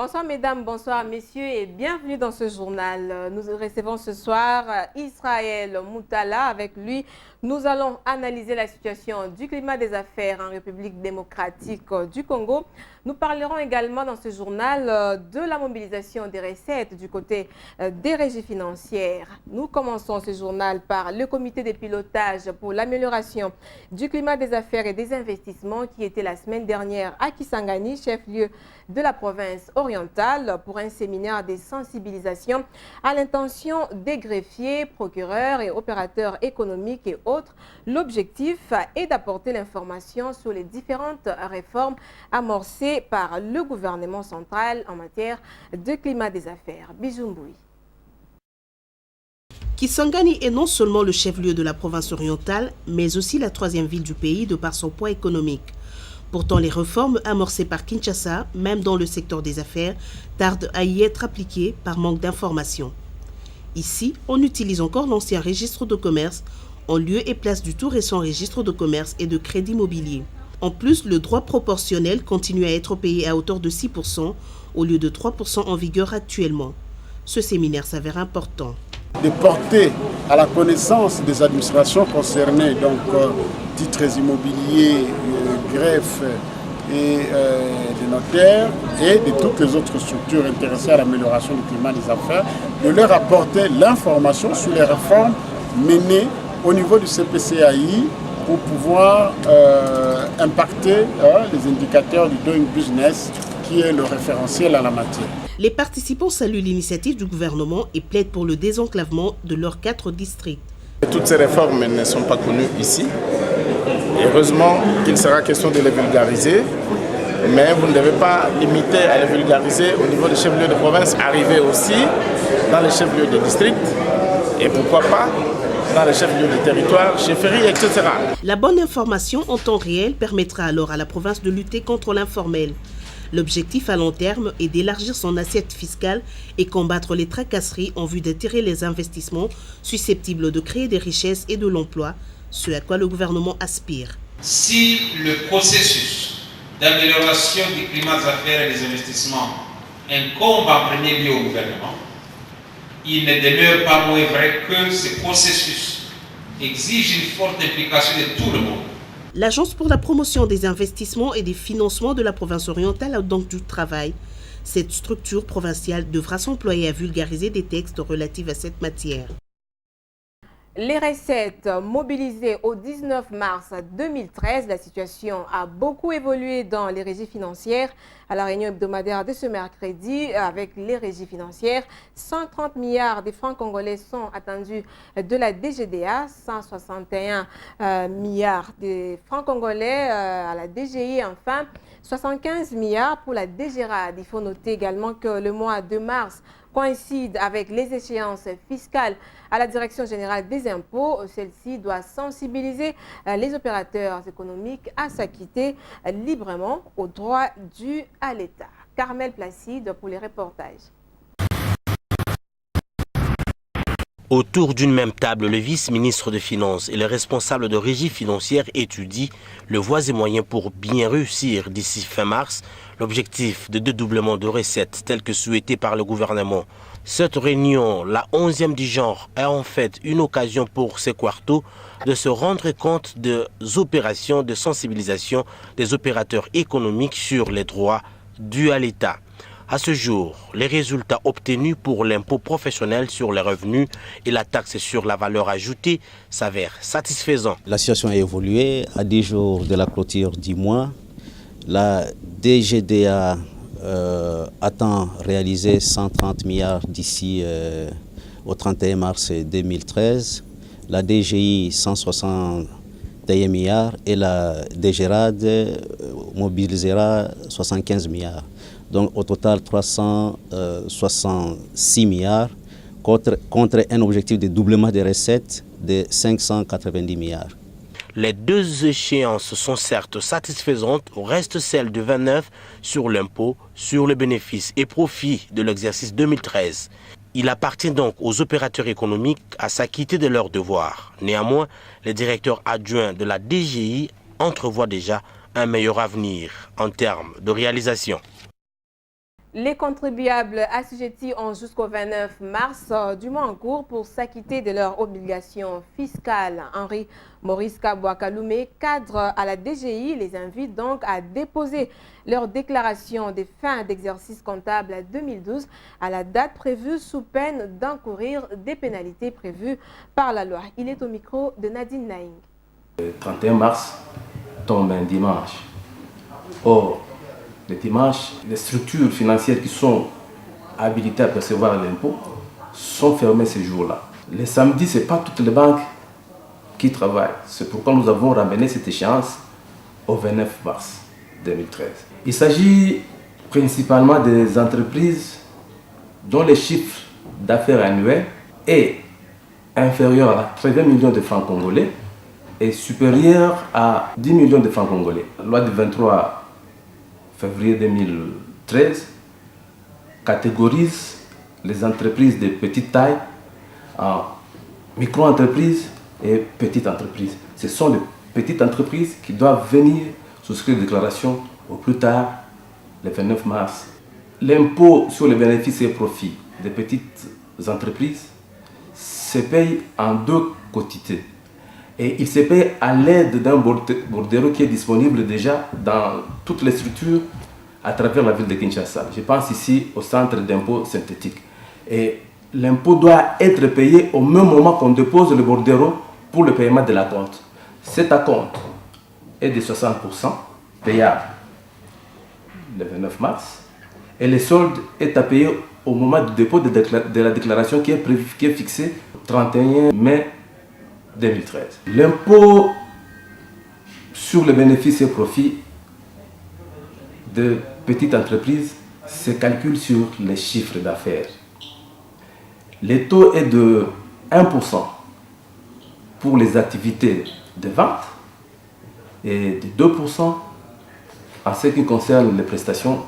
Bonsoir mesdames, bonsoir messieurs et bienvenue dans ce journal. Nous recevons ce soir Israël Moutala. Avec lui, nous allons analyser la situation du climat des affaires en République démocratique du Congo. Nous parlerons également dans ce journal de la mobilisation des recettes du côté des régies financières. Nous commençons ce journal par le comité de pilotage pour l'amélioration du climat des affaires et des investissements qui était la semaine dernière à Kisangani, chef-lieu de la province orientale, pour un séminaire de sensibilisation à l'intention des greffiers, procureurs et opérateurs économiques et autres. L'objectif est d'apporter l'information sur les différentes réformes amorcées par le gouvernement central en matière de climat des affaires. Bijoumbouy. Kisangani est non seulement le chef-lieu de la province orientale, mais aussi la troisième ville du pays de par son poids économique. Pourtant, les réformes amorcées par Kinshasa, même dans le secteur des affaires, tardent à y être appliquées par manque d'informations. Ici, on utilise encore l'ancien registre de commerce en lieu et place du tout récent registre de commerce et de crédit immobilier. En plus, le droit proportionnel continue à être payé à hauteur de 6% au lieu de 3% en vigueur actuellement. Ce séminaire s'avère important. De porter à la connaissance des administrations concernées, donc titres immobiliers, greffes et des notaires et de toutes les autres structures intéressées à l'amélioration du climat des affaires, de leur apporter l'information sur les réformes menées au niveau du CPCAI pour pouvoir impacter les indicateurs du Doing Business qui est le référentiel à la matière. Les participants saluent l'initiative du gouvernement et plaident pour le désenclavement de leurs 4 districts. Toutes ces réformes ne sont pas connues ici. Heureusement qu'il sera question de les vulgariser, mais vous ne devez pas limiter à les vulgariser au niveau des chefs-lieux de province, arriver aussi dans les chefs-lieux de district et pourquoi pas dans les chefs-lieux de territoire, chefferies, etc. La bonne information en temps réel permettra alors à la province de lutter contre l'informel. L'objectif à long terme est d'élargir son assiette fiscale et combattre les tracasseries en vue d'attirer les investissements susceptibles de créer des richesses et de l'emploi, ce à quoi le gouvernement aspire. Si le processus d'amélioration du climat des affaires et des investissements incombe en premier lieu au gouvernement, il ne demeure pas moins vrai que ce processus exige une forte implication de tout le monde. L'Agence pour la promotion des investissements et des financements de la province orientale a donc du travail. Cette structure provinciale devra s'employer à vulgariser des textes relatifs à cette matière. Les recettes mobilisées au 19 mars 2013, la situation a beaucoup évolué dans les régies financières. À la réunion hebdomadaire de ce mercredi avec les régies financières, 130 milliards de francs congolais sont attendus de la DGDA, 161 milliards de francs congolais à la DGI, enfin 75 milliards pour la DGRAD. Il faut noter également que le mois de mars coïncide avec les échéances fiscales à la Direction générale des impôts. Celle-ci doit sensibiliser les opérateurs économiques à s'acquitter librement aux droits dus à l'État. Carmel Placide pour les reportages. Autour d'une même table, le vice-ministre des Finances et les responsables de régie financière étudient le voies et moyens pour bien réussir d'ici fin mars l'objectif de dédoublement de recettes tel que souhaité par le gouvernement. Cette réunion, la 11e du genre, est en fait une occasion pour ces quartos de se rendre compte des opérations de sensibilisation des opérateurs économiques sur les droits dus à l'État. À ce jour, les résultats obtenus pour l'impôt professionnel sur les revenus et la taxe sur la valeur ajoutée s'avèrent satisfaisants. La situation a évolué. À 10 jours de la clôture du mois, la DGDA attend réaliser 130 milliards d'ici au 31 mars 2013, la DGI 161 milliards et la DGRAD mobilisera 75 milliards. Donc au total 366 milliards contre un objectif de doublement des recettes de 590 milliards. Les deux échéances sont certes satisfaisantes, reste celle de 29 sur l'impôt, sur les bénéfices et profits de l'exercice 2013. Il appartient donc aux opérateurs économiques à s'acquitter de leurs devoirs. Néanmoins, les directeurs adjoints de la DGI entrevoient déjà un meilleur avenir en termes de réalisation. Les contribuables assujettis ont jusqu'au 29 mars du mois en cours pour s'acquitter de leurs obligations fiscales. Henri Maurice Kabouakaloumé, cadre à la DGI, les invite donc à déposer leur déclaration des fins d'exercice comptable 2012 à la date prévue sous peine d'encourir des pénalités prévues par la loi. Il est au micro de Nadine Naing. Le 31 mars tombe un dimanche. Or, le dimanche, les structures financières qui sont habilitées à percevoir l'impôt sont fermées ces jours-là. Les samedis, ce n'est pas toutes les banques qui travaillent. C'est pourquoi nous avons ramené cette échéance au 29 mars 2013. Il s'agit principalement des entreprises dont les chiffres d'affaires annuels est inférieur à 30 millions de francs congolais et supérieur à 10 millions de francs congolais. La loi du 23 février 2013 catégorise les entreprises de petite taille en micro-entreprises et petites entreprises. Ce sont les petites entreprises qui doivent venir souscrire une déclaration au plus tard le 29 mars. L'impôt sur les bénéfices et profits des petites entreprises se paye en deux quotités. Et il se paye à l'aide d'un bordereau qui est disponible déjà dans toutes les structures à travers la ville de Kinshasa. Je pense ici au centre d'impôt synthétique. Et l'impôt doit être payé au même moment qu'on dépose le bordereau pour le paiement de la compte. Cet acompte est de 60% payable le 29 mars et le solde est à payer au moment du dépôt de la déclaration qui est fixé au 31 mai 2013. L'impôt sur les bénéfices et profits de petites entreprises se calcule sur les chiffres d'affaires. Le taux est de 1% pour les activités de vente et de 2% en ce qui concerne les prestations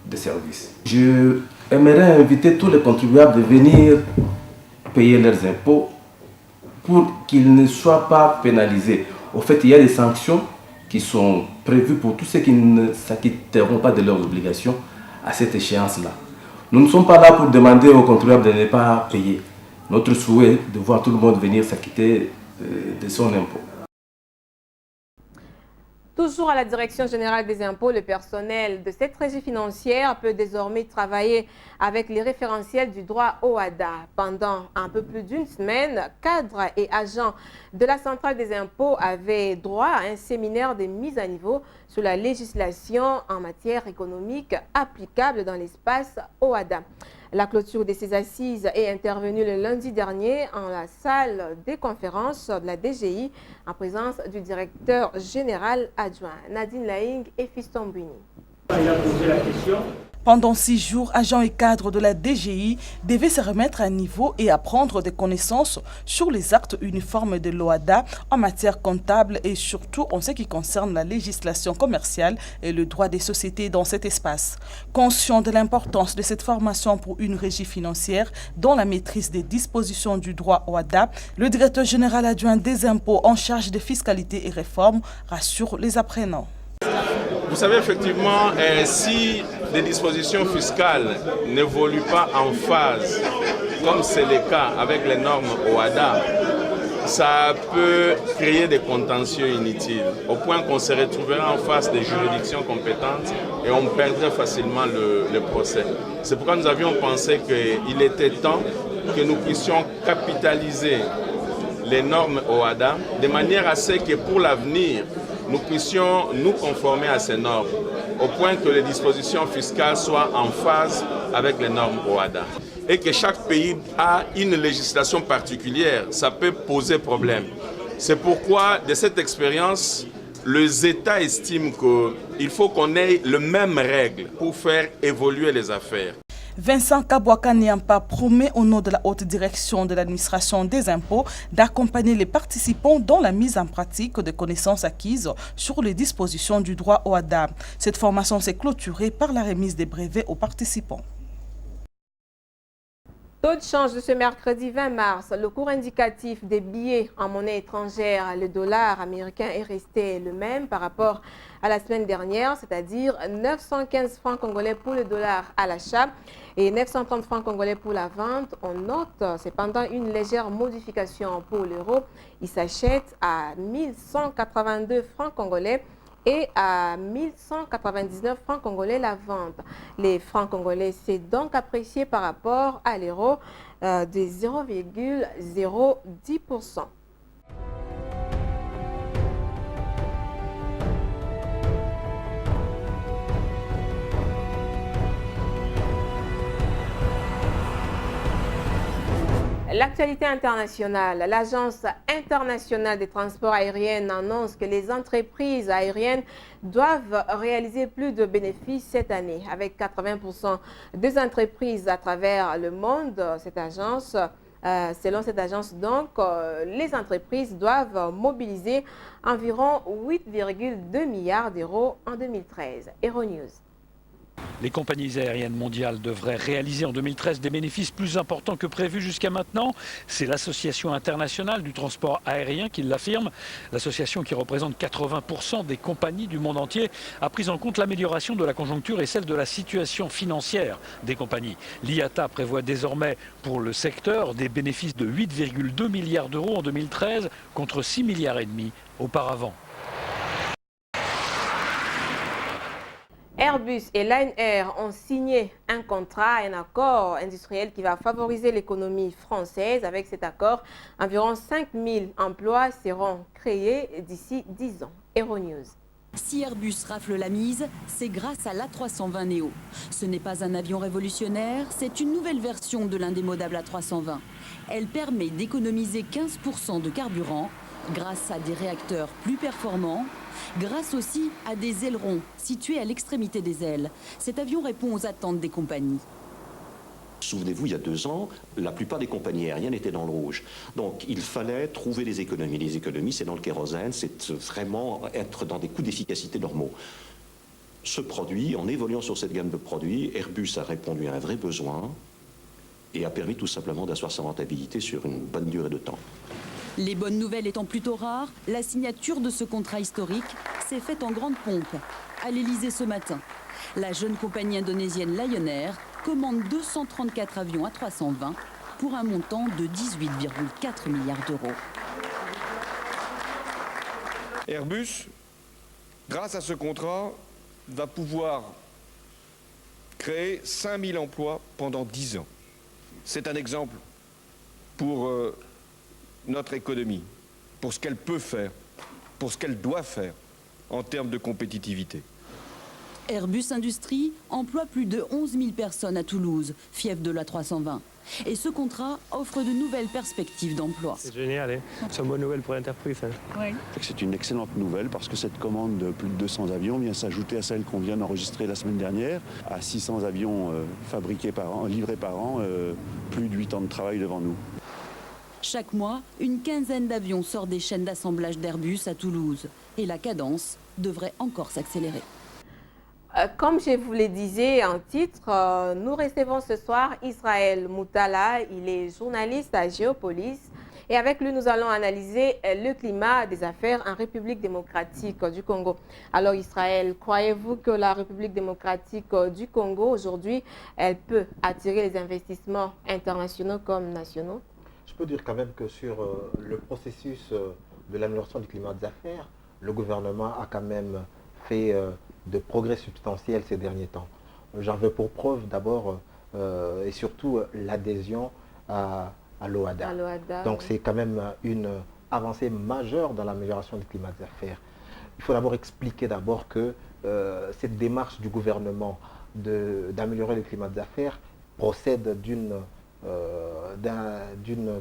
de services. Je aimerais inviter tous les contribuables de venir payer leurs impôts pour qu'ils ne soient pas pénalisés. Au fait, il y a des sanctions qui sont prévues pour tous ceux qui ne s'acquitteront pas de leurs obligations à cette échéance-là. Nous ne sommes pas là pour demander aux contribuables de ne pas payer. Notre souhait est de voir tout le monde venir s'acquitter de son impôt. Toujours à la Direction générale des impôts, le personnel de cette régie financière peut désormais travailler avec les référentiels du droit OHADA. Pendant un peu plus d'une semaine, cadres et agents de la centrale des impôts avaient droit à un séminaire de mise à niveau sur la législation en matière économique applicable dans l'espace OHADA. La clôture de ces assises est intervenue le lundi dernier en la salle des conférences de la DGI en présence du directeur général adjoint Nadine Laing et Fiston Buni. Pendant 6 jours, agents et cadres de la DGI devaient se remettre à niveau et apprendre des connaissances sur les actes uniformes de l'OHADA en matière comptable et surtout en ce qui concerne la législation commerciale et le droit des sociétés dans cet espace. Conscient de l'importance de cette formation pour une régie financière dans la maîtrise des dispositions du droit OHADA, le directeur général adjoint des impôts en charge de fiscalité et réforme rassure les apprenants. Vous savez, effectivement, si les dispositions fiscales n'évoluent pas en phase, comme c'est le cas avec les normes OHADA, ça peut créer des contentieux inutiles, au point qu'on se retrouverait en face des juridictions compétentes et on perdrait facilement le procès. C'est pourquoi nous avions pensé qu'il était temps que nous puissions capitaliser les normes OHADA de manière à ce que pour l'avenir, nous puissions nous conformer à ces normes, au point que les dispositions fiscales soient en phase avec les normes OHADA. Et que chaque pays a une législation particulière, ça peut poser problème. C'est pourquoi, de cette expérience, les États estiment qu'il faut qu'on ait les mêmes règles pour faire évoluer les affaires. Vincent Kabouaka-Niampa promet au nom de la haute direction de l'administration des impôts d'accompagner les participants dans la mise en pratique des connaissances acquises sur les dispositions du droit OHADA. Cette formation s'est clôturée par la remise des brevets aux participants. Taux de change de ce mercredi 20 mars, le cours indicatif des billets en monnaie étrangère, le dollar américain est resté le même par rapport à la semaine dernière, c'est-à-dire 915 francs congolais pour le dollar à l'achat et 930 francs congolais pour la vente. On note cependant une légère modification pour l'euro. Il s'achète à 1182 francs congolais et à 1199 francs congolais la vente. Les francs congolais s'est donc apprécié par rapport à l'euro de 0,010%. L'actualité internationale, l'Agence internationale des transports aériens annonce que les entreprises aériennes doivent réaliser plus de bénéfices cette année. Avec 80% des entreprises à travers le monde, selon cette agence, donc, les entreprises doivent mobiliser environ 8,2 milliards d'euros en 2013. Euronews. Les compagnies aériennes mondiales devraient réaliser en 2013 des bénéfices plus importants que prévu jusqu'à maintenant. C'est l'Association internationale du transport aérien qui l'affirme. L'association, qui représente 80% des compagnies du monde entier, a pris en compte l'amélioration de la conjoncture et celle de la situation financière des compagnies. L'IATA prévoit désormais pour le secteur des bénéfices de 8,2 milliards d'euros en 2013 contre 6,5 milliards auparavant. Airbus et Lion Air ont signé un accord industriel qui va favoriser l'économie française. Avec cet accord, environ 5000 emplois seront créés d'ici 10 ans. Euronews. Si Airbus rafle la mise, c'est grâce à l'A320 Neo. Ce n'est pas un avion révolutionnaire, c'est une nouvelle version de l'indémodable A320. Elle permet d'économiser 15% de carburant grâce à des réacteurs plus performants, grâce aussi à des ailerons situés à l'extrémité des ailes. Cet avion répond aux attentes des compagnies. Souvenez-vous, il y a 2 ans, la plupart des compagnies aériennes étaient dans le rouge. Donc il fallait trouver des économies. Les économies, c'est dans le kérosène, c'est vraiment être dans des coûts d'efficacité normaux. Ce produit, en évoluant sur cette gamme de produits, Airbus a répondu à un vrai besoin et a permis tout simplement d'asseoir sa rentabilité sur une bonne durée de temps. Les bonnes nouvelles étant plutôt rares, la signature de ce contrat historique s'est faite en grande pompe à l'Elysée ce matin. La jeune compagnie indonésienne Lion Air commande 234 avions A320 pour un montant de 18,4 milliards d'euros. Airbus, grâce à ce contrat, va pouvoir créer 5000 emplois pendant 10 ans. C'est un exemple pour notre économie, pour ce qu'elle peut faire, pour ce qu'elle doit faire en termes de compétitivité. Airbus Industrie emploie plus de 11 000 personnes à Toulouse, fief de l'A320. Et ce contrat offre de nouvelles perspectives d'emploi. C'est génial, hein. C'est une bonne nouvelle pour l'entreprise. Hein. Oui. C'est une excellente nouvelle parce que cette commande de plus de 200 avions vient s'ajouter à celle qu'on vient d'enregistrer la semaine dernière, à 600 avions fabriqués par an, livrés par an, plus de 8 ans de travail devant nous. Chaque mois, une quinzaine d'avions sortent des chaînes d'assemblage d'Airbus à Toulouse. Et la cadence devrait encore s'accélérer. Comme je vous le disais en titre, nous recevons ce soir Israël Moutala. Il est journaliste à Géopolis. Et avec lui, nous allons analyser le climat des affaires en République démocratique du Congo. Alors Israël, croyez-vous que la République démocratique du Congo, aujourd'hui, elle peut attirer les investissements internationaux comme nationaux? Je peux dire quand même que sur le processus de l'amélioration du climat des affaires, le gouvernement a quand même fait de progrès substantiels ces derniers temps. J'en veux pour preuve d'abord et surtout l'adhésion à l'OADA. Donc c'est quand même une avancée majeure dans l'amélioration du climat des affaires. Il faut d'abord expliquer d'abord que cette démarche du gouvernement d'améliorer le climat des affaires procède d'une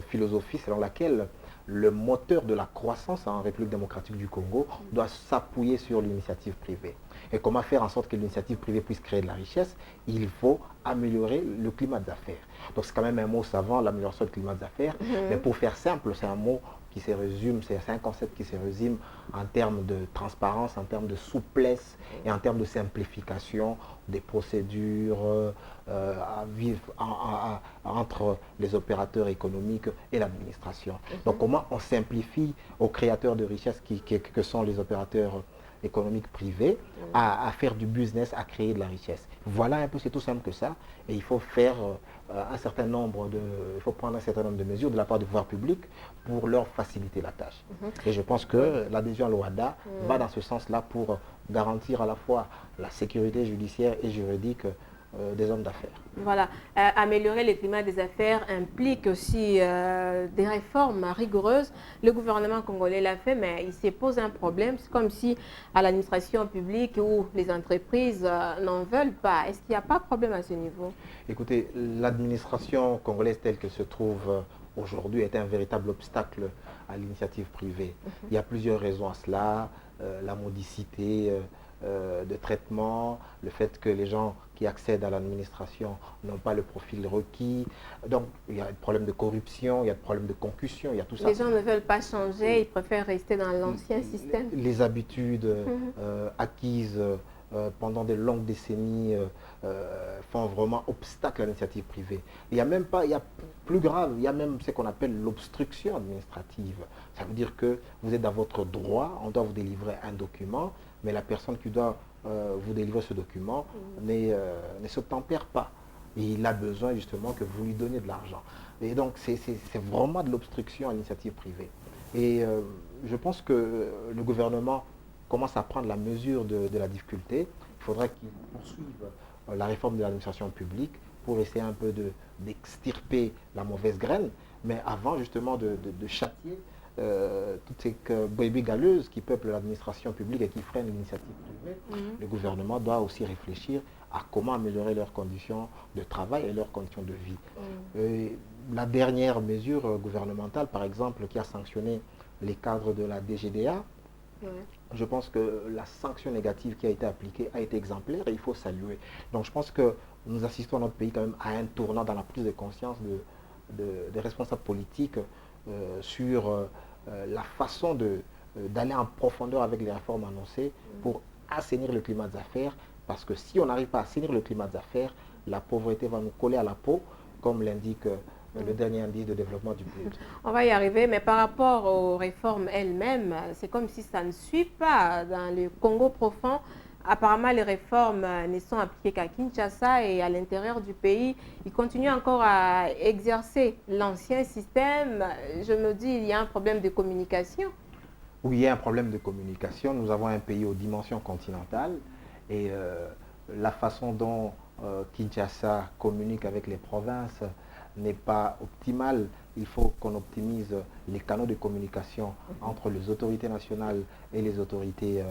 philosophie selon laquelle le moteur de la croissance en République démocratique du Congo doit s'appuyer sur l'initiative privée. Et comment faire en sorte que l'initiative privée puisse créer de la richesse? Il faut améliorer le climat d'affaires. Donc c'est quand même un mot savant, l'amélioration du climat d'affaires. Mais pour faire simple, c'est un mot qui se résume, c'est un concept qui se résume en termes de transparence, en termes de souplesse et en termes de simplification des procédures à vivre entre les opérateurs économiques et l'administration. Donc comment on simplifie aux créateurs de richesse que sont les opérateurs économiques privés à faire du business, à créer de la richesse. Voilà un peu, c'est tout simple que ça. Et il faut faire il faut prendre un certain nombre de mesures de la part du pouvoir public pour leur faciliter la tâche. Et je pense que l'adhésion à l'OADA va dans ce sens-là pour garantir à la fois la sécurité judiciaire et juridique des hommes d'affaires. Voilà. Améliorer le climat des affaires implique aussi des réformes rigoureuses. Le gouvernement congolais l'a fait, mais il se pose un problème. C'est comme si à l'administration publique ou les entreprises n'en veulent pas. Est-ce qu'il n'y a pas de problème à ce niveau? Écoutez, l'administration congolaise telle qu'elle se trouve aujourd'hui est un véritable obstacle à l'initiative privée. Il y a plusieurs raisons à cela. La modicité de traitement, le fait que les gens qui accèdent à l'administration n'ont pas le profil requis. Donc, il y a des problèmes de corruption, il y a des problèmes de concussion, il y a tout ça. Les gens ne veulent pas changer, ils préfèrent rester dans l'ancien système. Les habitudes acquises pendant de longues décennies font vraiment obstacle à l'initiative privée. Il y a même pas, il y a plus grave, il y a même ce qu'on appelle l'obstruction administrative. Ça veut dire que vous êtes dans votre droit, on doit vous délivrer un document, mais la personne qui doit vous délivrer ce document ne s'obtempère pas. Et il a besoin justement que vous lui donniez de l'argent. Et donc c'est vraiment de l'obstruction à l'initiative privée. Et je pense que le gouvernement commence à prendre la mesure de la difficulté. Il faudra qu'il poursuive la réforme de l'administration publique pour essayer un peu d'extirper la mauvaise graine, mais avant justement de châtier toutes ces brebis galeuses qui peuplent l'administration publique et qui freinent l'initiative privée. Le gouvernement doit aussi réfléchir à comment améliorer leurs conditions de travail et leurs conditions de vie. La dernière mesure gouvernementale, par exemple, qui a sanctionné les cadres de la DGDA, je pense que la sanction négative qui a été appliquée a été exemplaire et il faut saluer. Donc je pense que nous assistons à notre pays quand même à un tournant dans la prise de conscience des responsables politiques sur la façon d'aller en profondeur avec les réformes annoncées pour assainir le climat d'affaires, parce que si on n'arrive pas à assainir le climat d'affaires, la pauvreté va nous coller à la peau, comme l'indique le dernier indice de développement du PNUD. On va y arriver, mais par rapport aux réformes elles-mêmes, c'est comme si ça ne suit pas. Dans le Congo profond, apparemment les réformes ne sont appliquées qu'à Kinshasa et à l'intérieur du pays, ils continuent encore à exercer l'ancien système. Je me dis, il y a un problème de communication. Oui, il y a un problème de communication. Nous avons un pays aux dimensions continentales et la façon dont Kinshasa communique avec les provinces n'est pas optimale. Il faut qu'on optimise les canaux de communication entre les autorités nationales et les autorités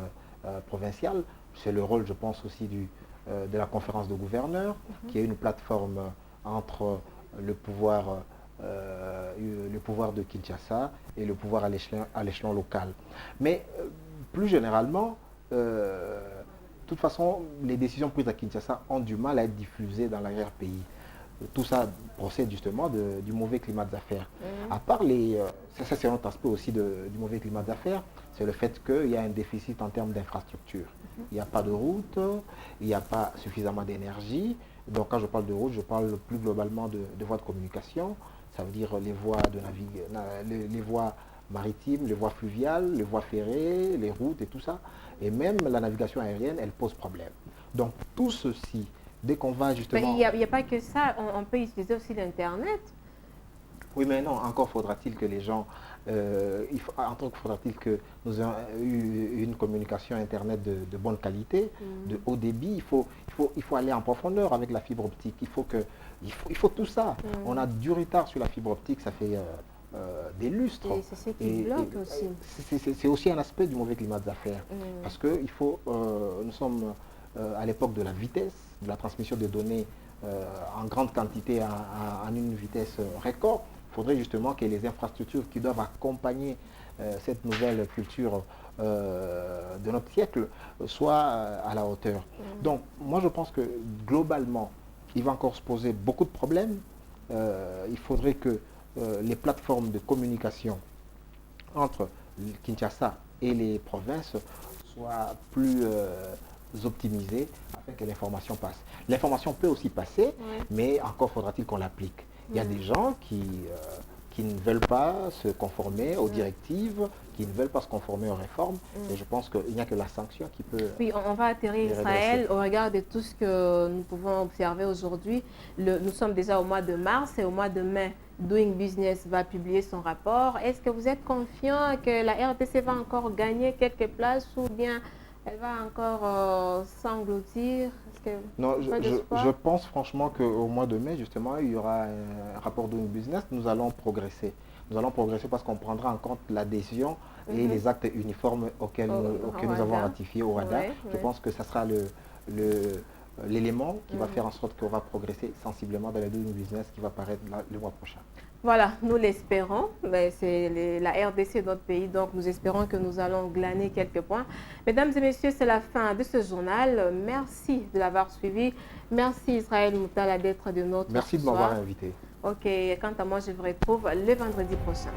provinciales. C'est le rôle, je pense, aussi de la conférence de gouverneurs, qui est une plateforme entre le pouvoir de Kinshasa et le pouvoir à l'échelon local. Mais plus généralement, de toute façon, les décisions prises à Kinshasa ont du mal à être diffusées dans l'arrière-pays. Tout ça procède justement du mauvais climat d'affaires. À part ça c'est un autre aspect aussi du mauvais climat d'affaires, c'est le fait qu'il y a un déficit en termes d'infrastructure. Il n'y a pas de route, il n'y a pas suffisamment d'énergie. Donc quand je parle de route, je parle plus globalement de voies de communication. Ça veut dire les voies maritimes, les voies fluviales, les voies ferrées, les routes et tout ça. Et même la navigation aérienne, elle pose problème. Donc tout ceci, dès qu'on va justement... Il n'y a pas que ça, on peut utiliser aussi l'Internet. Oui, mais non, encore faudra-t-il que les gens... faudra-t-il que nous ayons eu une communication Internet de bonne qualité, de haut débit. Il faut aller en profondeur avec la fibre optique. Il faut tout ça. On a du retard sur la fibre optique, ça fait des lustres. Et c'est ce qui bloque aussi. C'est aussi un aspect du mauvais climat d'affaires. Parce que nous sommes à l'époque de la vitesse, de la transmission de données en grande quantité, en une vitesse record. Il faudrait justement que les infrastructures qui doivent accompagner cette nouvelle culture de notre siècle soient à la hauteur. Donc, moi, je pense que globalement, il va encore se poser beaucoup de problèmes. Il faudrait que les plateformes de communication entre Kinshasa et les provinces soient plus optimisées afin que l'information passe. L'information peut aussi passer, mais encore faudra-t-il qu'on l'applique. Il y a des gens qui ne veulent pas se conformer aux directives, qui ne veulent pas se conformer aux réformes. Et je pense qu'il n'y a que la sanction qui peut... Oui, on va atterrir Israël au regard de tout ce que nous pouvons observer aujourd'hui. Nous sommes déjà au mois de mars et au mois de mai, Doing Business va publier son rapport. Est-ce que vous êtes confiant que la RDC va encore gagner quelques places ou bien elle va encore s'engloutir? Non, je pense franchement qu'au mois de mai, justement, il y aura un rapport Doing Business. Nous allons progresser. Nous allons progresser parce qu'on prendra en compte l'adhésion et les actes uniformes auxquels nous avons ratifié au RADA. Je pense que ça sera l'élément qui va faire en sorte qu'on va progresser sensiblement dans le Doing Business qui va paraître le mois prochain. Voilà, nous l'espérons. C'est la RDC, notre pays, donc nous espérons que nous allons glaner quelques points. Mesdames et messieurs, c'est la fin de ce journal. Merci de l'avoir suivi. Merci Israël Moutala d'être de notre Merci de m'avoir invité. Ok, quant à moi, je vous retrouve le vendredi prochain.